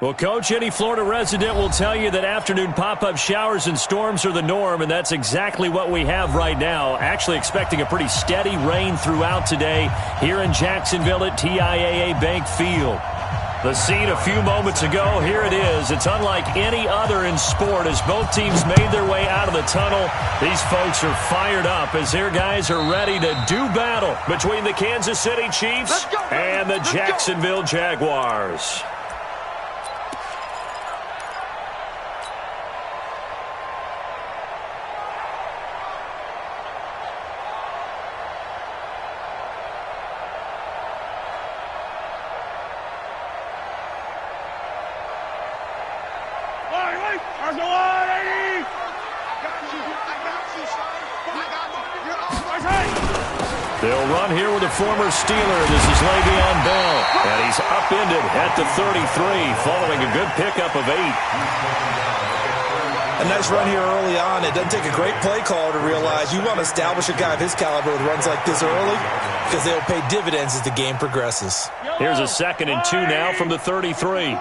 Well, Coach, any Florida resident will tell you that afternoon pop-up showers and storms are the norm, and that's exactly what we have right now. Actually expecting a pretty steady rain throughout today here in Jacksonville at TIAA Bank Field. The scene a few moments ago, here it is. It's unlike any other in sport as both teams made their way out of the tunnel. These folks are fired up as their guys are ready to do battle between the Kansas City Chiefs and the Jacksonville Jaguars. They'll run here with a former Steeler. This is Le'Veon Bell. And he's upended at the 33, following a good pickup of 8. A nice run here early on. It doesn't take a great play caller to realize you want to establish a guy of his caliber with runs like this early because they'll pay dividends as the game progresses. Here's a 2nd and 2 now from the 33.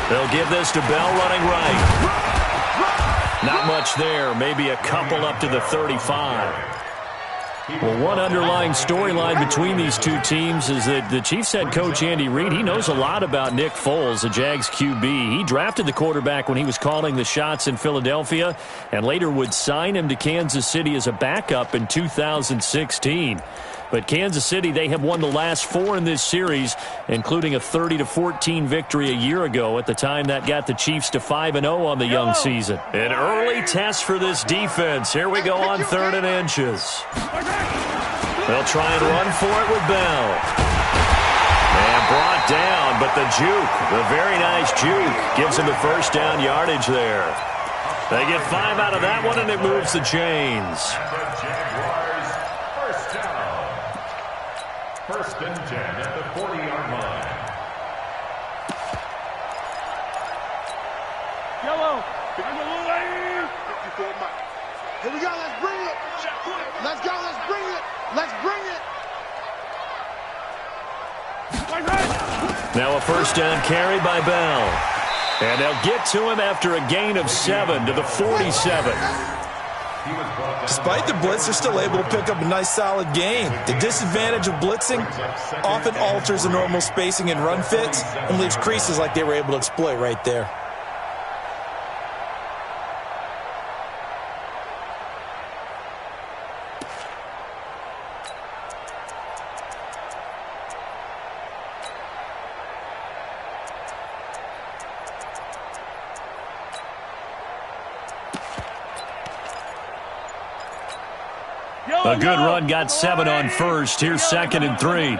They'll give this to Bell running right. Not much there. Maybe a couple up to the 35. Well, one underlying storyline between these two teams is that the Chiefs head coach Andy Reid, he knows a lot about Nick Foles, the Jags QB. He drafted the quarterback when he was calling the shots in Philadelphia and later would sign him to Kansas City as a backup in 2016. But Kansas City, they have won the last 4 in this series, including a 30-14 victory a year ago. At the time, that got the Chiefs to 5-0 on the young season. An early test for this defense. Here we go on 3rd and inches. They'll try and run for it with Bell. And brought down, but the juke, the very nice juke, gives him the first down yardage there. They get 5 out of that one, and it moves the chains. First and 10 at the 40-yard line. Yellow. Here we go. Let's bring it. Let's go. Let's bring it. Let's bring it. Now a first down carry by Bell. And they'll get to him after a gain of 7 to the 47. Despite the blitz, they're still able to pick up a nice solid gain. The disadvantage of blitzing often alters the normal spacing and run fits and leaves creases like they were able to exploit right there. A good run, got 7 on first. Here's 2nd and 3.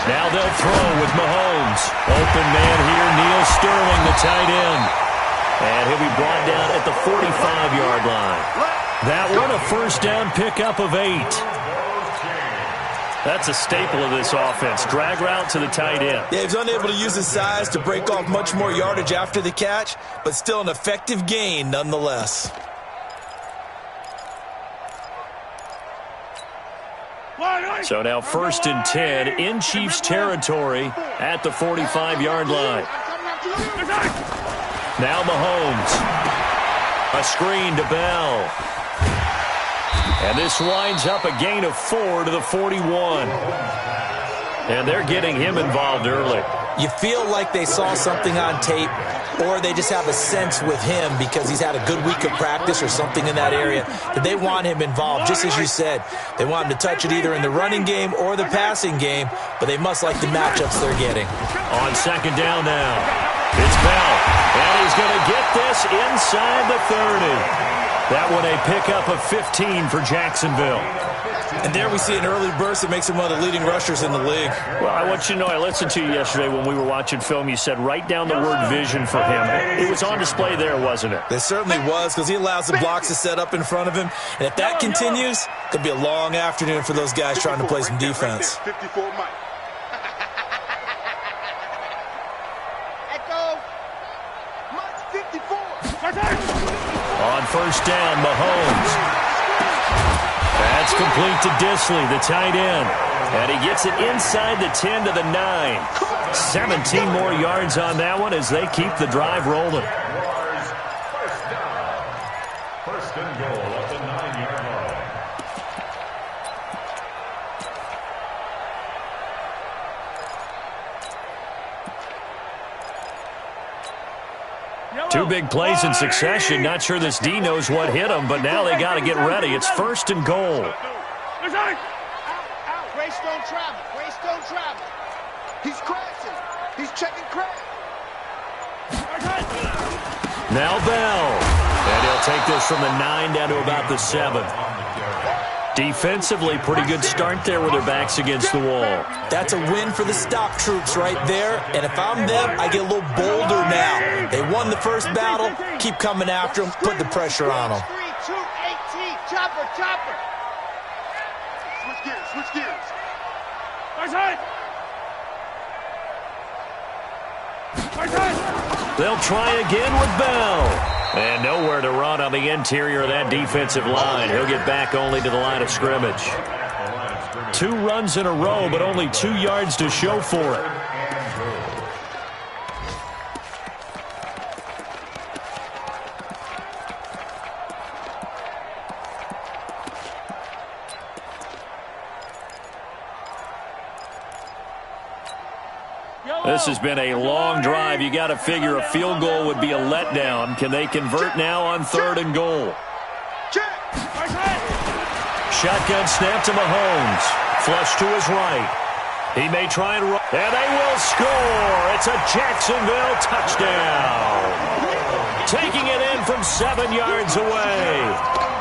Now they'll throw with Mahomes. Open man here, Neil Sterling, the tight end. And he'll be brought down at the 45-yard line. That one, a first down pickup of 8. That's a staple of this offense. Drag route to the tight end. Yeah, he's unable to use his size to break off much more yardage after the catch, but still an effective gain nonetheless. So now 1st and 10 in Chiefs territory at the 45-yard line. Now Mahomes. A screen to Bell. And this winds up a gain of 4 to the 41. And they're getting him involved early. You feel like they saw something on tape, or they just have a sense with him because he's had a good week of practice or something in that area that they want him involved. Just as you said, they want him to touch it either in the running game or the passing game, but they must like the matchups they're getting. On 2nd down now, it's Bell, and he's going to get this inside the 30. That one a pickup of 15 for Jacksonville. And there we see an early burst that makes him one of the leading rushers in the league. Well, I want you to know, I listened to you yesterday when we were watching film. You said write down the word vision for him. It was on display there, wasn't it? It certainly was, because he allows the blocks to set up in front of him. And if that continues, it could be a long afternoon for those guys trying to play some defense. first down. Mahomes. That's complete to Disley, the tight end. And he gets it inside the 10 to the 9. 17 more yards on that one as they keep the drive rolling. First and goal at the 9-yard line. Two big plays in succession. Not sure this D knows what hit him, but now they got to get ready. It's first and goal. Grace don't travel. Grace don't travel. He's crashing. He's checking crash. Now Bell. And he'll take this from the 9 down to about the 7. Defensively, pretty good start there with their backs against the wall. That's a win for the stop troops right there. And if I'm them, I get a little bolder now. They won the first battle. Keep coming after them. Put the pressure on them. 3, 2, 18. Chopper, chopper. Switch gears, switch gears. They'll try again with Bell. And nowhere to run on the interior of that defensive line. He'll get back only to the line of scrimmage. 2 runs in a row, but only 2 yards to show for it. This has been a long drive. You got to figure a field goal would be a letdown. Can they convert now on 3rd and goal? Shotgun snap to Mahomes. Flush to his right. He may try and run. And they will score. It's a Jacksonville touchdown. Taking it in from 7 yards away.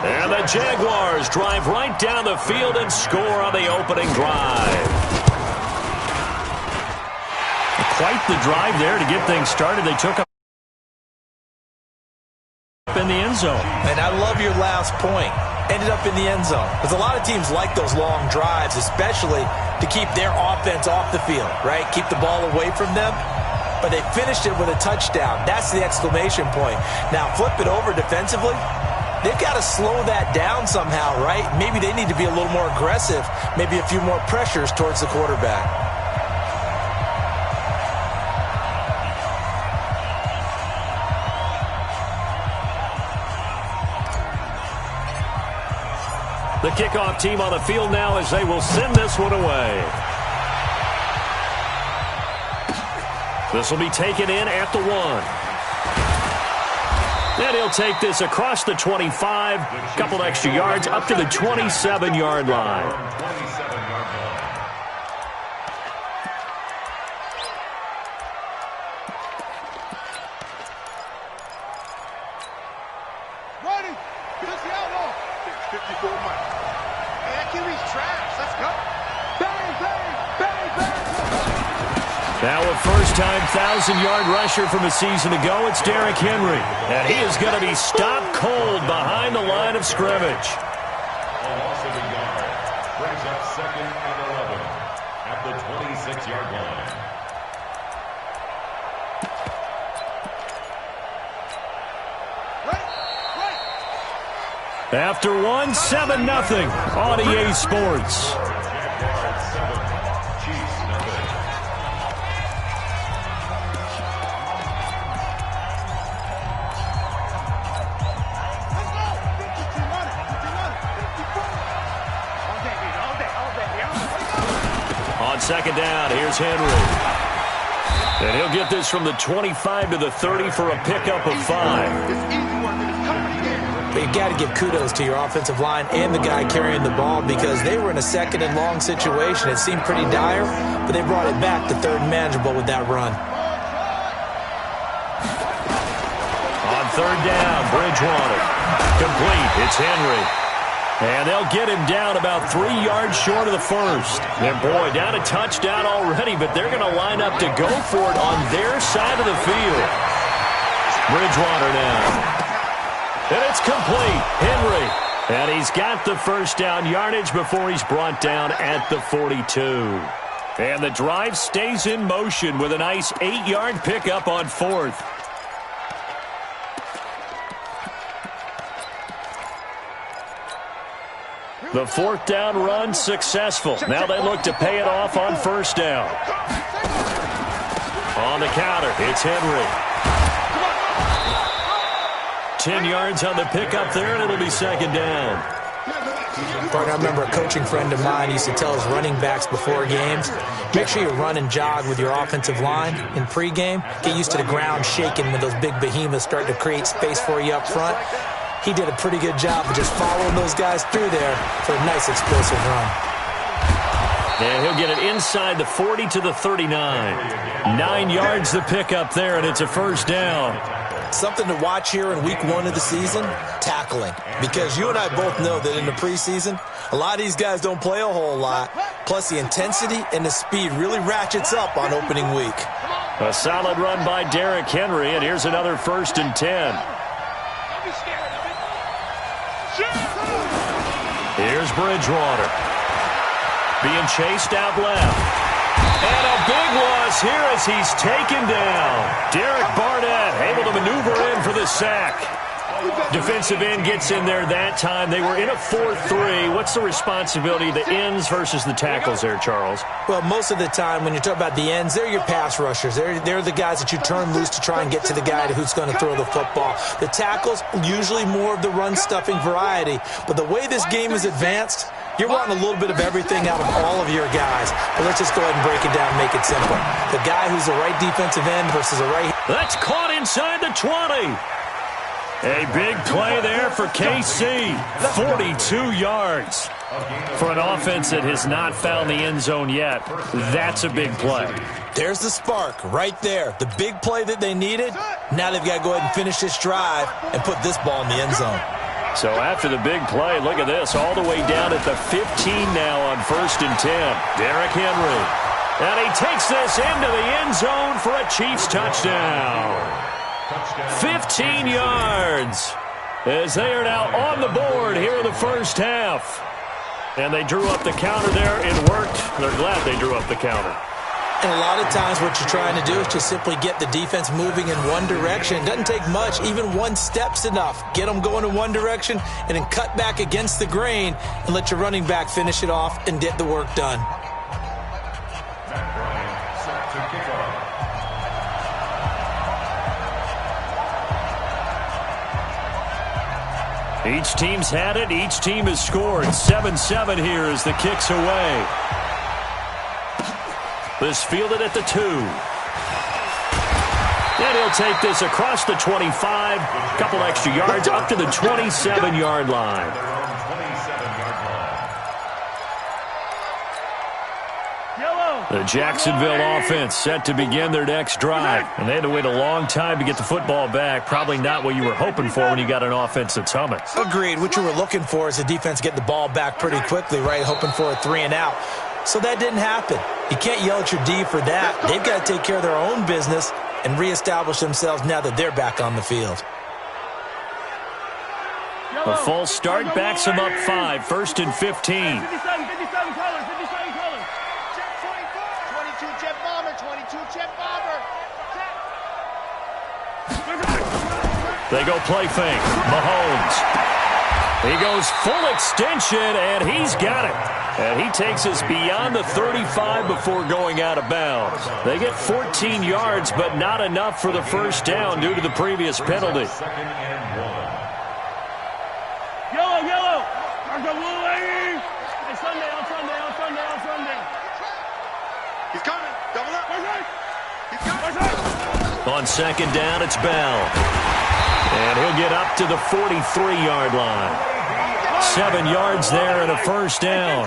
And the Jaguars drive right down the field and score on the opening drive. Quite the drive there to get things started. They took up in the end zone. And I love your last point. Ended up in the end zone. Because a lot of teams like those long drives, especially to keep their offense off the field, right? Keep the ball away from them. But they finished it with a touchdown. That's the exclamation point. Now flip it over defensively. They've got to slow that down somehow, right? Maybe they need to be a little more aggressive. Maybe a few more pressures towards the quarterback. The kickoff team on the field now as they will send this one away. This will be taken in at the 1. And he'll take this across the 25, couple extra yards up to the 27-yard line. Ready. This the outlaw. 54 miles. Hey, that QB's trash. Let's go. Bang, bang, bang, bang. Now a first-time 1,000-yard rusher from a season ago, it's Derrick Henry. And he is going to be stopped cold behind the line of scrimmage. A loss of a yard. Brings up 2nd and 11 at the 26-yard line. After one, 7-0 on EA Sports. On 2nd down, here's Henry. And he'll get this from the 25 to the 30 for a pickup of 5. But you got to give kudos to your offensive line and the guy carrying the ball because they were in a 2nd and long situation. It seemed pretty dire, but they brought it back to 3rd and manageable with that run. On 3rd down, Bridgewater. Complete. It's Henry. And they'll get him down about 3 yards short of the first. And boy, down a touchdown already, but they're going to line up to go for it on their side of the field. Bridgewater now. And it's complete. Henry. And he's got the first down yardage before he's brought down at the 42. And the drive stays in motion with a nice 8-yard pickup on 4th. The fourth down run successful. Now they look to pay it off on first down. On the counter, it's Henry. 10 yards on the pickup there, and it'll be second down. Partner, I remember a coaching friend of mine used to tell his running backs before games, make sure you run and jog with your offensive line in pregame. Get used to the ground shaking when those big behemoths start to create space for you up front. He did a pretty good job of just following those guys through there for a nice explosive run. And he'll get it inside the 40 to the 39. 9 yards the pickup there, and it's a first down. Something to watch here in week 1 of the season, tackling. Because you and I both know that in the preseason, a lot of these guys don't play a whole lot. Plus the intensity and the speed really ratchets up on opening week. A solid run by Derrick Henry, and here's another 1st and 10. Here's Bridgewater. Being chased out left. And a big loss here as he's taken down. Derek Barnett able to maneuver in for the sack. Defensive end gets in there that time. They were in a 4-3. What's the responsibility of the ends versus the tackles there, Charles? Well, most of the time when you talk about the ends, they're your pass rushers. They're the guys that you turn loose to try and get to the guy who's going to throw the football. The tackles, usually more of the run-stuffing variety. But the way this game is advanced, you're wanting a little bit of everything out of all of your guys. But let's just go ahead and break it down and make it simple. The guy who's the right defensive end versus a right... That's caught inside the 20. A big play there for KC. 42 yards. For an offense that has not found the end zone yet, that's a big play. There's the spark right there. The big play that they needed. Now they've got to go ahead and finish this drive and put this ball in the end zone. So after the big play, look at this, all the way down at the 15 now on 1st and 10. Derrick Henry. And he takes this into the end zone for a Chiefs touchdown. 15 yards as they are now on the board here in the first half. And they drew up the counter there. It worked. They're glad they drew up the counter. And a lot of times what you're trying to do is just simply get the defense moving in one direction. It doesn't take much. Even one step's enough. Get them going in one direction and then cut back against the grain and let your running back finish it off and get the work done. Each team's had it. Each team has scored. 7-7 here as the kick's away. This fielded at the 2. And he'll take this across the 25. Couple extra yards up to the 27-yard line. The Jacksonville offense set to begin their next drive. And they had to wait a long time to get the football back. Probably not what you were hoping for when you got an offense that's humming. Agreed. What you were looking for is the defense get the ball back pretty quickly, right? Hoping for a 3 and out. So that didn't happen. You can't yell at your D for that. They've got to take care of their own business and reestablish themselves now that they're back on the field. A false start backs them up 5. 1st and 15. 22 jet bomber. They go play fake. Mahomes. He goes full extension, and he's got it. And he takes us beyond the 35 before going out of bounds. They get 14 yards, but not enough for the first down due to the previous penalty. Yellow, yellow. Marco blue, lady. Hey, Sunday, on Sunday, on Sunday, on Sunday. He's coming. Double up. He's coming. On second down, it's Bell. And he'll get up to the 43-yard line. 7 yards there and a first down.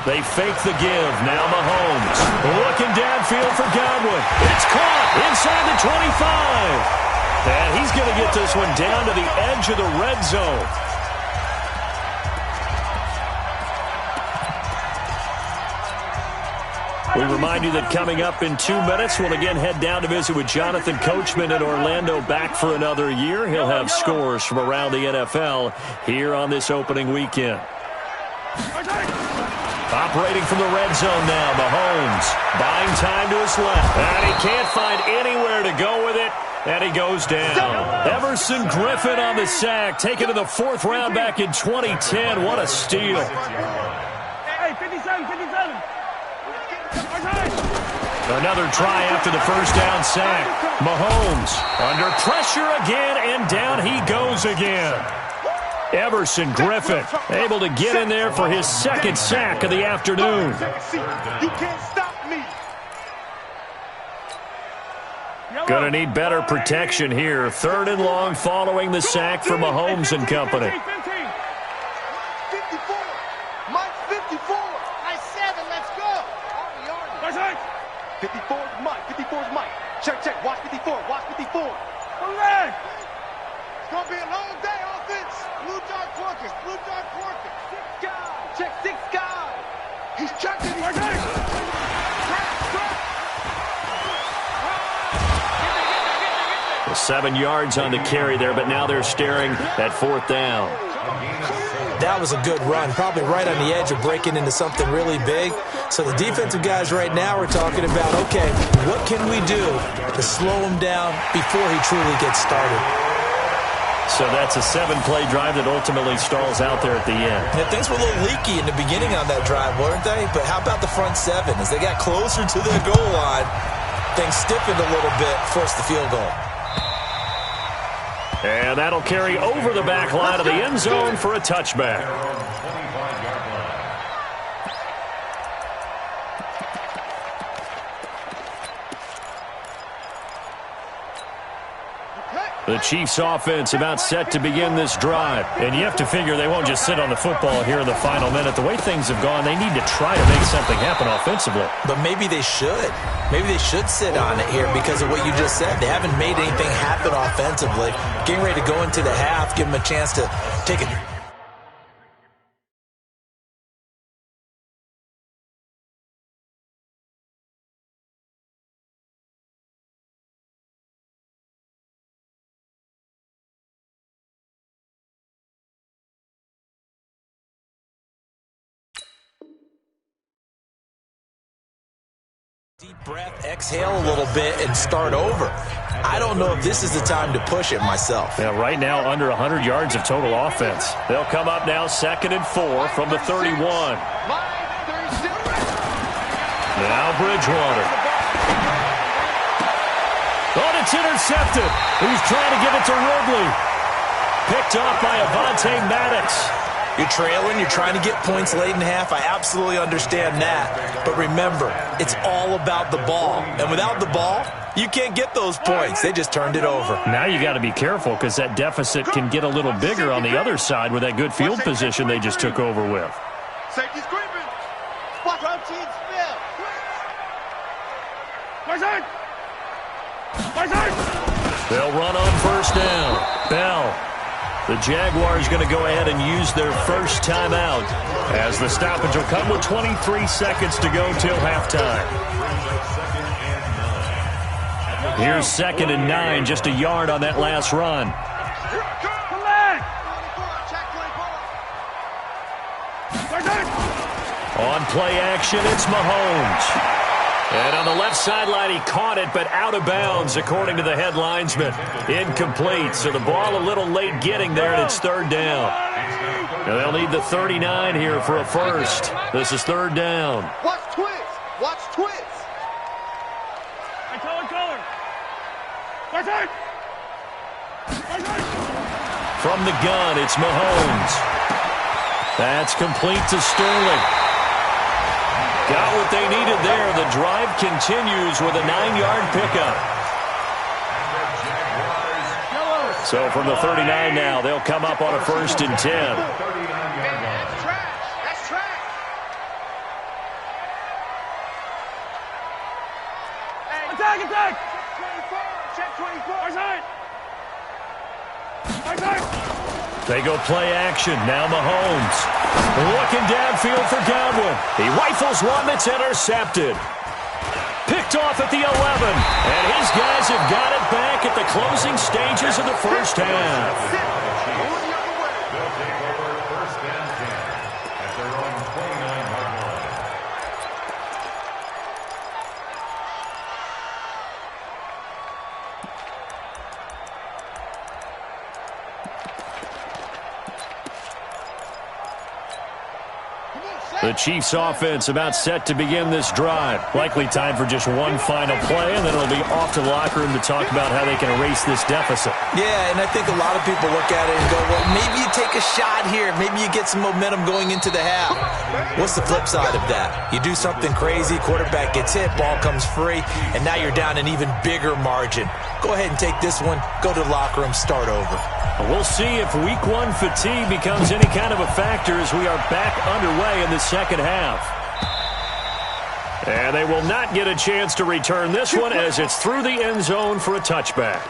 They fake the give. Now Mahomes. Looking downfield for Godwin. It's caught inside the 25. And he's going to get this one down to the edge of the red zone. We remind you that coming up in 2 minutes, we'll again head down to visit with Jonathan Coachman in Orlando, back for another year. He'll have scores from around the NFL here on this opening weekend. Operating from the red zone now, Mahomes. Buying time to his left. And he can't find anywhere to go with it. And he goes down. Emerson Griffin on the sack, taken to the 4th round back in 2010. What a steal. Hey, 57. Another try after the first down sack. Mahomes under pressure again, and down he goes again. Emerson Griffin able to get in there for his 2nd sack of the afternoon. You can't stop me. Gonna need better protection here. 3rd and long following the sack for Mahomes and company. 54. Mike's 54. I 7. Let's go. 54 is Mike. 54 is Mike. Check. Watch 54. Watch 54. It's going to be a long day, offense. Blue dart Porkers. 6 guys. Check 6 guys. He's checking. The 7 yards on the carry there, but now they're staring at 4th down. That was a good run, probably right on the edge of breaking into something really big. So the defensive guys right now are talking about, okay, what can we do to slow him down before he truly gets started? So that's a 7-play drive that ultimately stalls out there at the end. Yeah, things were a little leaky in the beginning on that drive, weren't they? But how about the front 7? As they got closer to their goal line, things stiffened a little bit, forced the field goal. And that'll carry over the back line of the end zone for a touchback. The Chiefs offense about set to begin this drive. And you have to figure they won't just sit on the football here in the final minute. The way things have gone, they need to try to make something happen offensively. But maybe they should. Maybe they should sit on it here because of what you just said. They haven't made anything happen offensively. Getting ready to go into the half, give them a chance to take it. Deep breath, exhale a little bit, and start over. I don't know if this is the time to push it myself. Yeah, right now, under 100 yards of total offense. They'll come up now 2nd and 4 from the 31. Now Bridgewater. Oh, it's intercepted. He's trying to give it to Ridley. Picked off by Avonte Maddox. You're trailing, you're trying to get points late in half. I absolutely understand that. But remember, it's all about the ball. And without the ball, you can't get those points. They just turned it over. Now you got to be careful because that deficit can get a little bigger on the other side with that good field position they just took over with. Safety screaming. Watch our team spill. They'll run on 1st down. Bell. The Jaguars going to go ahead and use their first timeout as the stoppage will come with 23 seconds to go till halftime. Here's 2nd and 9, just a yard on that last run. On play action, it's Mahomes. And on the left sideline, he caught it, but out of bounds, according to the head linesman. Incomplete, so the ball a little late getting there, and it's 3rd down. And they'll need the 39 here for a first. This is 3rd down. Watch twist. Watch twist. From the gun, it's Mahomes. That's complete to Sterling. Got what they needed there. The drive continues with a 9-yard pickup. So from the 39 now, they'll come up on a 1st and 10. That's trash. That's trash. Hey, attack. Check 24. They go play action. Now Mahomes. Looking downfield for Godwin. He rifles one that's intercepted. Picked off at the 11. And his guys have got it back at the closing stages of the first half. The Chiefs offense about set to begin this drive. Likely time for just one final play, and then it'll be off to the locker room to talk about how they can erase this deficit. Yeah, and I think a lot of people look at it and go, well, maybe you take a shot here. Maybe you get some momentum going into the half. What's the flip side of that? You do something crazy, quarterback gets hit, ball comes free, and now you're down an even bigger margin. Go ahead and take this one, go to the locker room, start over. We'll see if week one fatigue becomes any kind of a factor as we are back underway in the second half. And they will not get a chance to return this one as it's through the end zone for a touchback.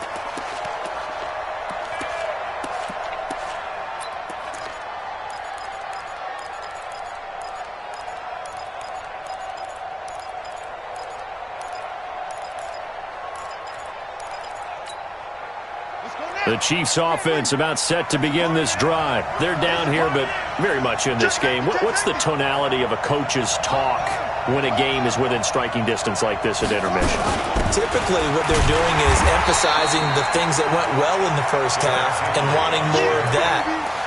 The Chiefs offense about set to begin this drive. They're down here, but very much in this game. What's the tonality of a coach's talk when a game is within striking distance like this at intermission? Typically, what they're doing is emphasizing the things that went well in the first half and wanting more of that.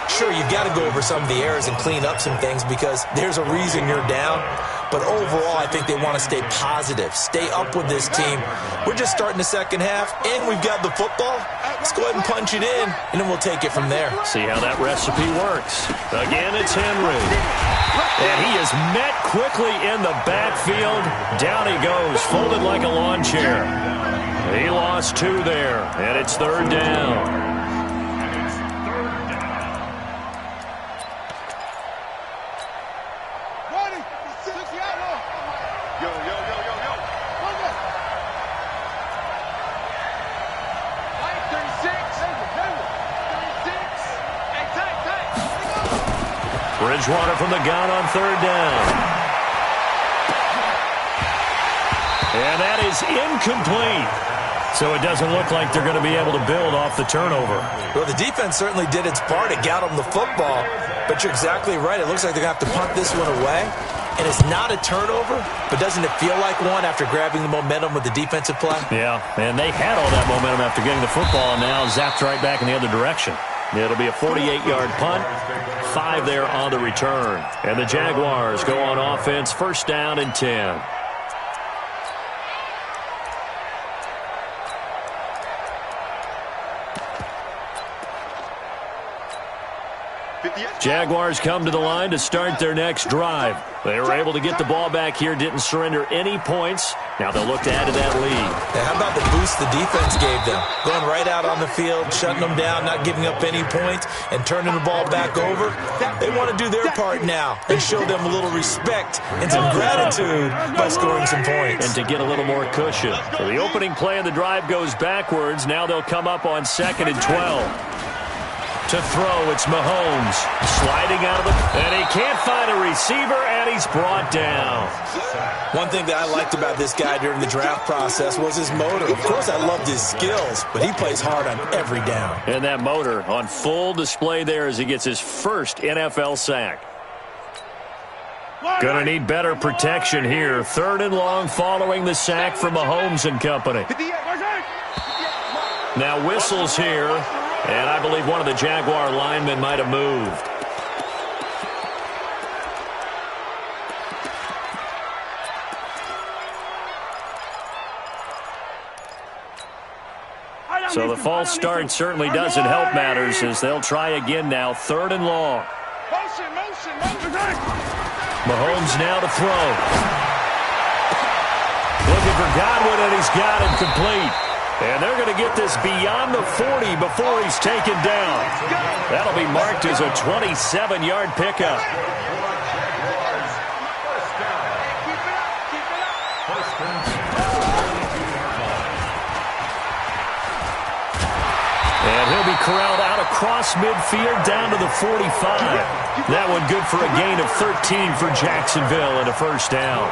Sure, you've got to go over some of the errors and clean up some things because there's a reason you're down. But overall, I think they want to stay positive, stay up with this team. We're just starting the second half, and we've got the football. Let's go ahead and punch it in, and then we'll take it from there. See how that recipe works. Again, it's Henry. And he is met quickly in the backfield. Down he goes, folded like a lawn chair. He lost 2 there, and it's third down. Bridgewater from the gun on third down. And that is incomplete. So it doesn't look like they're going to be able to build off the turnover. Well, the defense certainly did its part. It got them the football. But you're exactly right. It looks like they're going to have to punt this one away. And it's not a turnover, but doesn't it feel like one after grabbing the momentum with the defensive play? Yeah, and they had all that momentum after getting the football and now zapped right back in the other direction. It'll be a 48-yard punt, 5 there on the return. And the Jaguars go on offense, first down and 10. Jaguars come to the line to start their next drive. They were able to get the ball back here, didn't surrender any points. Now they'll look to add to that lead. Now, how about the boost the defense gave them? Going right out on the field, shutting them down, not giving up any points, and turning the ball back over. They want to do their part now and show them a little respect and some gratitude by scoring some points. And to get a little more cushion. So the opening play of the drive goes backwards. Now they'll come up on 2nd and 12. To throw, it's Mahomes sliding out of the, and he can't find a receiver, and he's brought down. One thing that I liked about this guy during the draft process was his motor. Of course, I loved his skills, but he plays hard on every down. And that motor on full display there as he gets his first NFL sack. Gonna need better protection here. 3rd and long following the sack from Mahomes and company. Now whistles here. And I believe one of the Jaguar linemen might have moved. So the false start certainly doesn't help matters as they'll try again now. 3rd and long. Mahomes now to throw. Looking for Godwin, and he's got him complete. And they're going to get this beyond the 40 before he's taken down. That'll be marked as a 27-yard pickup. And he'll be corralled out across midfield down to the 45. That one good for a gain of 13 for Jacksonville and a first down.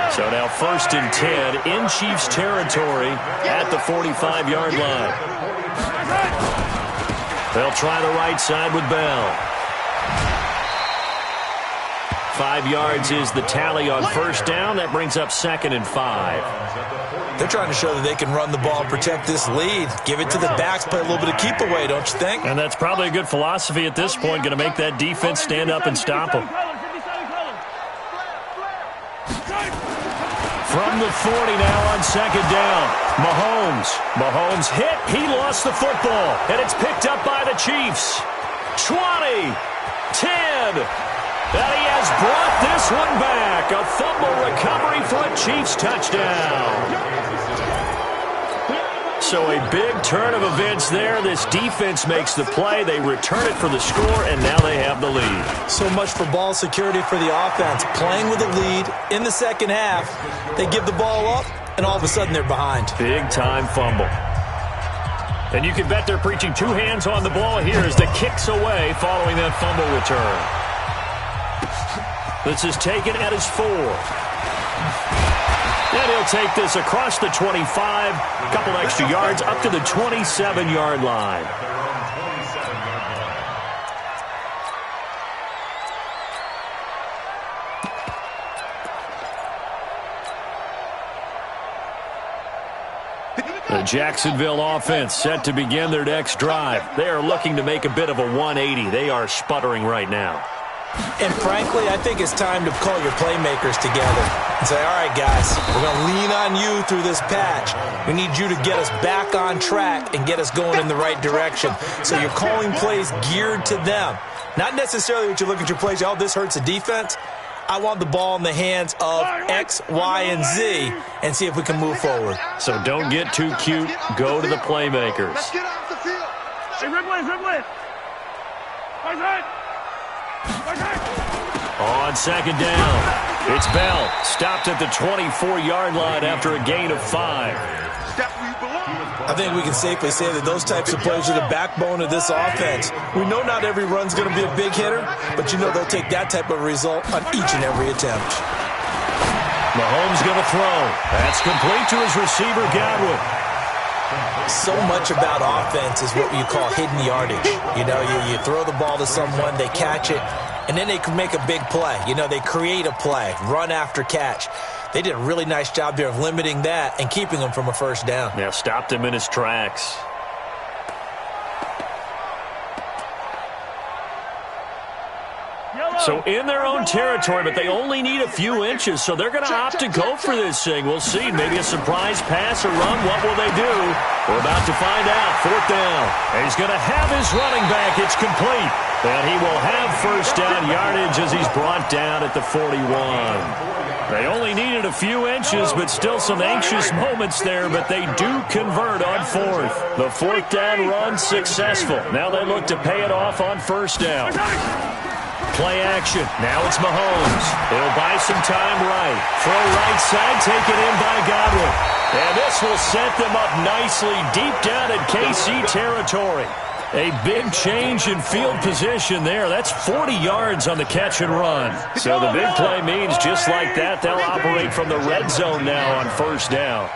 So now 1st and 10 in Chiefs territory at the 45-yard line. They'll try the right side with Bell. 5 yards is the tally on first down. That brings up 2nd and 5. They're trying to show that they can run the ball and protect this lead. Give it to the backs, play a little bit of keep away, don't you think? And that's probably a good philosophy at this point. Going to make that defense stand up and stop them. From the 40 now on second down. Mahomes hit. He lost the football. And it's picked up by the Chiefs. 20, 10. And he has brought this one back. A fumble recovery for a Chiefs touchdown. So a big turn of events there. This defense makes the play. They return it for the score, and now they have the lead. So much for ball security for the offense. Playing with a lead in the second half. They give the ball up, and all of a sudden they're behind. Big-time fumble. And you can bet they're preaching two hands on the ball here as the kick's away following that fumble return. This is taken at his 4. And he'll take this across the 25, a couple extra yards up to the 27-yard line. The Jacksonville offense set to begin their next drive. They are looking to make a bit of a 180. They are sputtering right now. And frankly, I think it's time to call your playmakers together and say, all right, guys, we're going to lean on you through this patch. We need you to get us back on track and get us going in the right direction. So you're calling plays geared to them. Not necessarily what you look at your plays, oh, this hurts the defense. I want the ball in the hands of X, Y, and Z and see if we can move forward. So don't get too cute. Go to the playmakers. Let's get off the field. Hey, Ridley. Right. On second down, it's Bell. Stopped at the 24-yard line after a gain of 5. Step where you belong. I think we can safely say that those types of plays are the backbone of this offense. We know not every run's going to be a big hitter, but you know they'll take that type of result on each and every attempt. Mahomes going to throw. That's complete to his receiver, Godwin. So much about offense is what you call hidden yardage. You know, you throw the ball to someone, they catch it, and then they can make a big play. You know, they create a play, run after catch. They did a really nice job there of limiting that and keeping him from a first down. Yeah, stopped him in his tracks. So in their own territory, but they only need a few inches, so they're going to opt to go for this thing. We'll see. Maybe a surprise pass or run. What will they do? We're about to find out. Fourth down. And he's going to have his running back. It's complete. And he will have first down yardage as he's brought down at the 41. They only needed a few inches, but still some anxious moments there, but they do convert on fourth. The fourth down run successful. Now they look to pay it off on first down. Play action. Now it's Mahomes. He'll buy some time right. Throw right side, taken in by Godwin. And this will set them up nicely deep down in KC territory. A big change in field position there. That's 40 yards on the catch and run. So the big play means just like that, they'll operate from the red zone now on first down.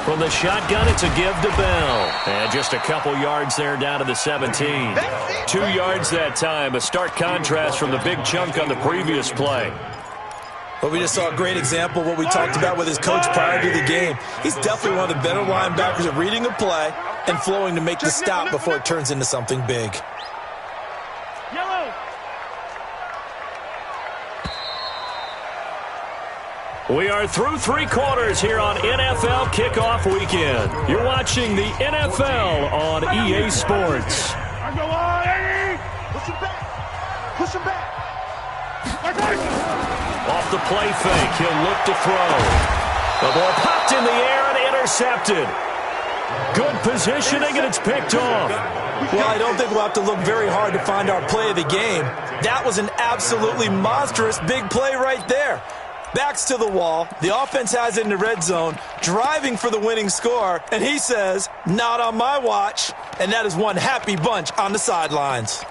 From the shotgun, it's a give to Bell. And just a couple yards there down to the 17. 2 yards that time. A stark contrast from the big chunk on the previous play. But we just saw a great example of what we talked about with his coach prior to the game. He's definitely one of the better linebackers at reading a play and flowing to make the stop before it turns into something big. Yellow. We are through 3 quarters here on NFL Kickoff Weekend. You're watching the NFL on EA Sports. Push him back. Push him back. Off the play fake, he'll look to throw. The ball popped in the air and intercepted. Good positioning, and it's picked off. Well, I don't think we'll have to look very hard to find our play of the game. That was an absolutely monstrous big play right there. Backs to the wall. The offense has it in the red zone, driving for the winning score, and he says, not on my watch. And that is one happy bunch on the sidelines.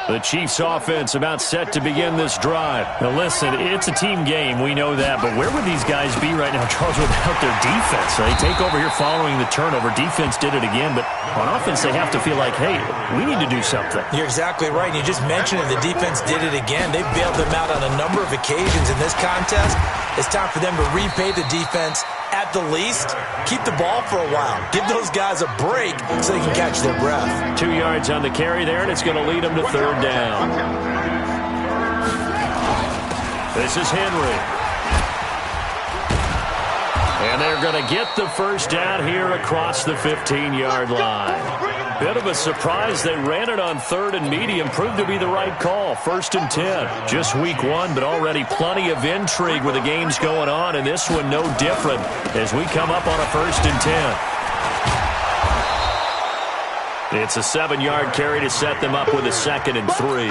The Chiefs offense about set to begin this drive. Now listen, it's a team game, we know that, but where would these guys be right now, Charles, without their defense? So they take over here following the turnover. Defense did it again, but on offense they have to feel like, hey, we need to do something. You're exactly right. You just mentioned it. The defense did it again. They bailed them out on a number of occasions in this contest. It's time for them to repay the defense. At the least, keep the ball for a while. Give those guys a break so they can catch their breath. 2 yards on the carry there, and it's going to lead them to third down. This is Henry. And they're going to get the first down here across the 15-yard line. Bit of a surprise. They ran it on 3rd and medium. Proved to be the right call. 1st and 10. Just week 1, but already plenty of intrigue with the games going on. And this one no different as we come up on a 1st and 10. It's a 7-yard carry to set them up with a 2nd and 3.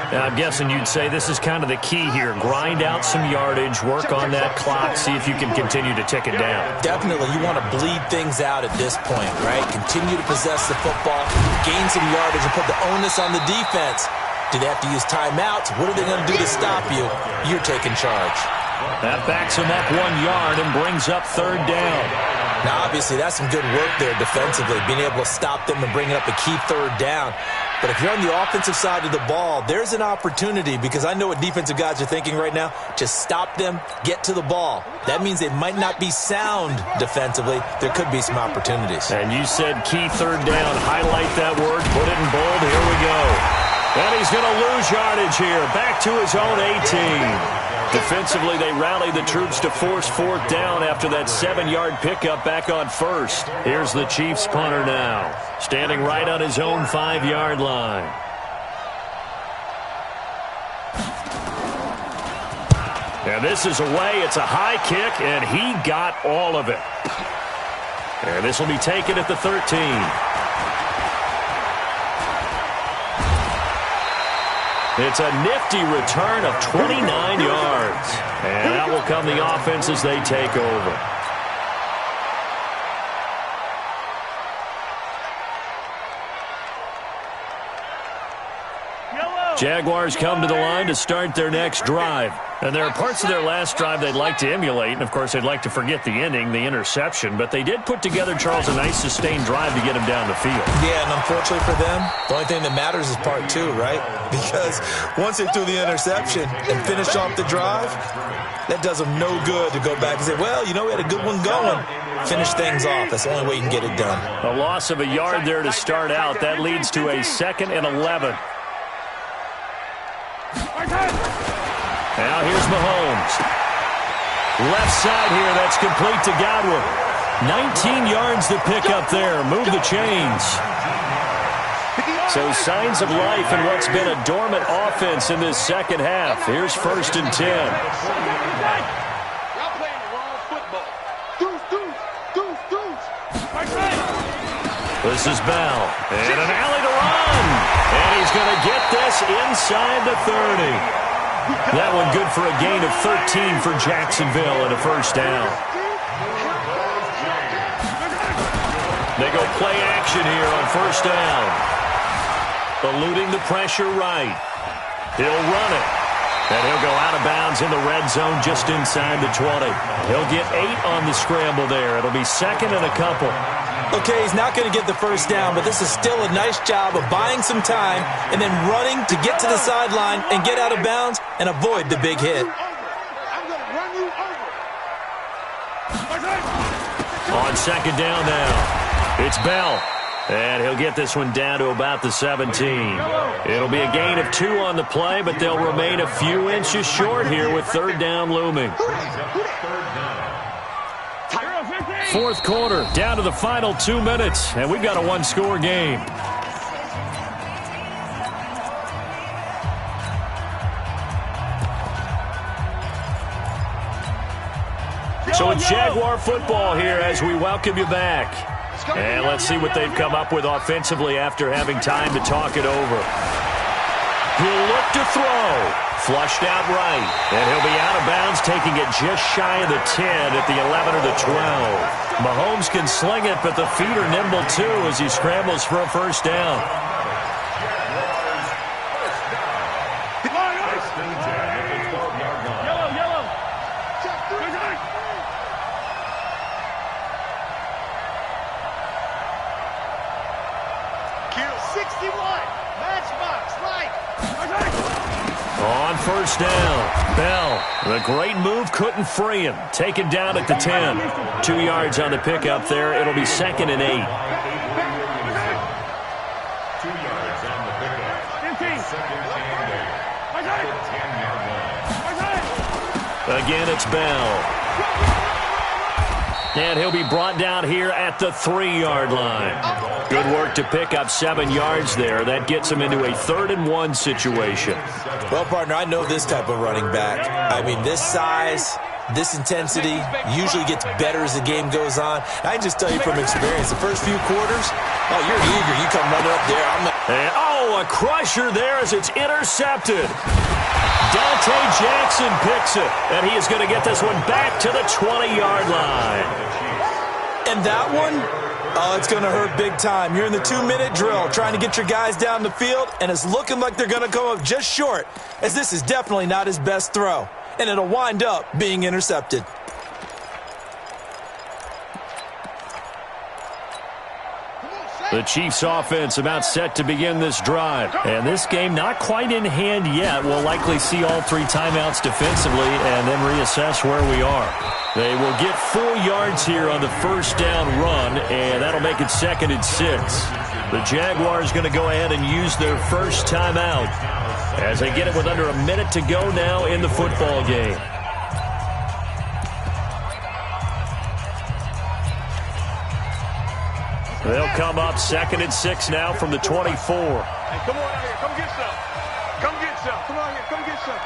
Now, I'm guessing you'd say this is kind of the key here. Grind out some yardage, work on that clock, see if you can continue to tick it down. Definitely. You want to bleed things out at this point, right? Continue to possess the football, gain some yardage, and put the onus on the defense. Do they have to use timeouts? What are they going to do to stop you? You're taking charge. That backs him up 1 yard and brings up 3rd down. Now, obviously, that's some good work there defensively, being able to stop them and bring up a key 3rd down. But if you're on the offensive side of the ball, there's an opportunity, because I know what defensive guys are thinking right now. Just stop them, get to the ball. That means they might not be sound defensively. There could be some opportunities. And you said key 3rd down. Highlight that word, put it in bold. Here we go. And he's going to lose yardage here. Back to his own 18. Defensively, they rally the troops to force 4th down after that 7-yard pickup back on 1st. Here's the Chiefs punter now, standing right on his own 5-yard line. And this is away. It's a high kick, and he got all of it. And this will be taken at the 13. It's a nifty return of 29 yards. And out will come the offense as they take over. Jaguars come to the line to start their next drive. And there are parts of their last drive they'd like to emulate. And, of course, they'd like to forget the ending, the interception. But they did put together, Charles, a nice sustained drive to get him down the field. Yeah, and unfortunately for them, the only thing that matters is part 2, right? Because once they threw the interception and finished off the drive, that does them no good to go back and say, well, you know, we had a good one going. Finish things off. That's the only way you can get it done. A loss of a yard there to start out. That leads to a 2nd and 11. Now here's Mahomes. Left side here, that's complete to Godwin. 19 yards to pick up there. Move the chains. So signs of life in what's been a dormant offense in this second half. Here's 1st and 10. Y'all playing the wrong football. Deuce. This is Bell. And an alley to run. And he's going to get this inside the 30. That one good for a gain of 13 for Jacksonville and a 1st down. They go play action here on 1st down. Eluding the pressure right. He'll run it. And he'll go out of bounds in the red zone just inside the 20. He'll get 8 on the scramble there. It'll be 2nd and a couple. Okay, he's not going to get the 1st down, but this is still a nice job of buying some time and then running to get to the sideline and get out of bounds and avoid the big hit. I'm going to run you over. On 2nd down now, it's Bell. And he'll get this one down to about the 17. It'll be a gain of 2 on the play, but they'll remain a few inches short here with 3rd down looming. 4th quarter, down to the final 2 minutes, and we've got a 1-score game. So it's Jaguar football here as we welcome you back. And let's see what they've come up with offensively after having time to talk it over. He'll look to throw. Flushed out right. And he'll be out of bounds, taking it just shy of the 10 at the 11 or the 12. Mahomes can sling it, but the feet are nimble too as he scrambles for a 1st down. On 1st down, Bell, the great move, couldn't free him. Taken down at the 10. 2 yards on the pickup there. It'll be 2nd and 8. 2 yards on the pickup. 2nd and 8. 10-yard line. Again, it's Bell. And he'll be brought down here at the 3-yard line. Good work to pick up 7 yards there. That gets him into a 3rd-and-1 situation. Well, partner, I know this type of running back. I mean, this size, this intensity usually gets better as the game goes on. I can just tell you from experience, the first few quarters, oh, you're eager. You come running up there. And, oh, a crusher there as it's intercepted. Dante Jackson picks it, and he is going to get this one back to the 20-yard line. And that one, oh, it's going to hurt big time. You're in the 2-minute drill trying to get your guys down the field, and it's looking like they're going to come up just short, as this is definitely not his best throw, and it'll wind up being intercepted. The Chiefs offense about set to begin this drive. And this game not quite in hand yet. We'll likely see all 3 timeouts defensively and then reassess where we are. They will get 4 yards here on the first down run, and that'll make it 2nd and 6. The Jaguars going to go ahead and use their first timeout as they get it with under a minute to go now in the football game. They'll come up 2nd and 6 now from the 24. Hey, come on out here. Come get some. Come get some. Come on here. Come get some.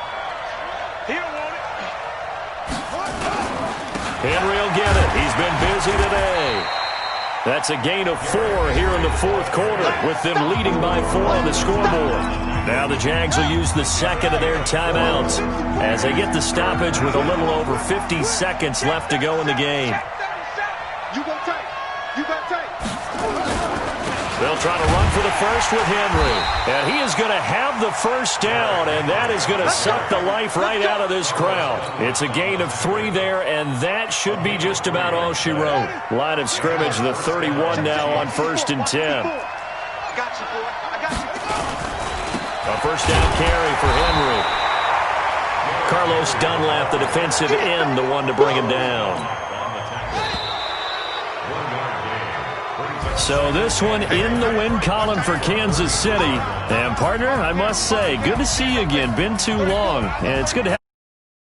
He don't want it. Henry will get it. He's been busy today. That's a gain of 4 here in the 4th quarter, with them leading by 4 on the scoreboard. Now the Jags will use the 2nd of their timeouts as they get the stoppage with a little over 50 seconds left to go in the game. You go tight. You got tight. They'll try to run for the first with Henry. And he is going to have the first down, and that is going to suck the life right out of this crowd. It's a gain of 3 there, and that should be just about all she wrote. Line of scrimmage, the 31 now on 1st and 10. I got you, boy. I got you. A first down carry for Henry. Carlos Dunlap, the defensive end, the one to bring him down. So this one in the win column for Kansas City. And, partner, I must say, good to see you again. Been too long. And it's good to have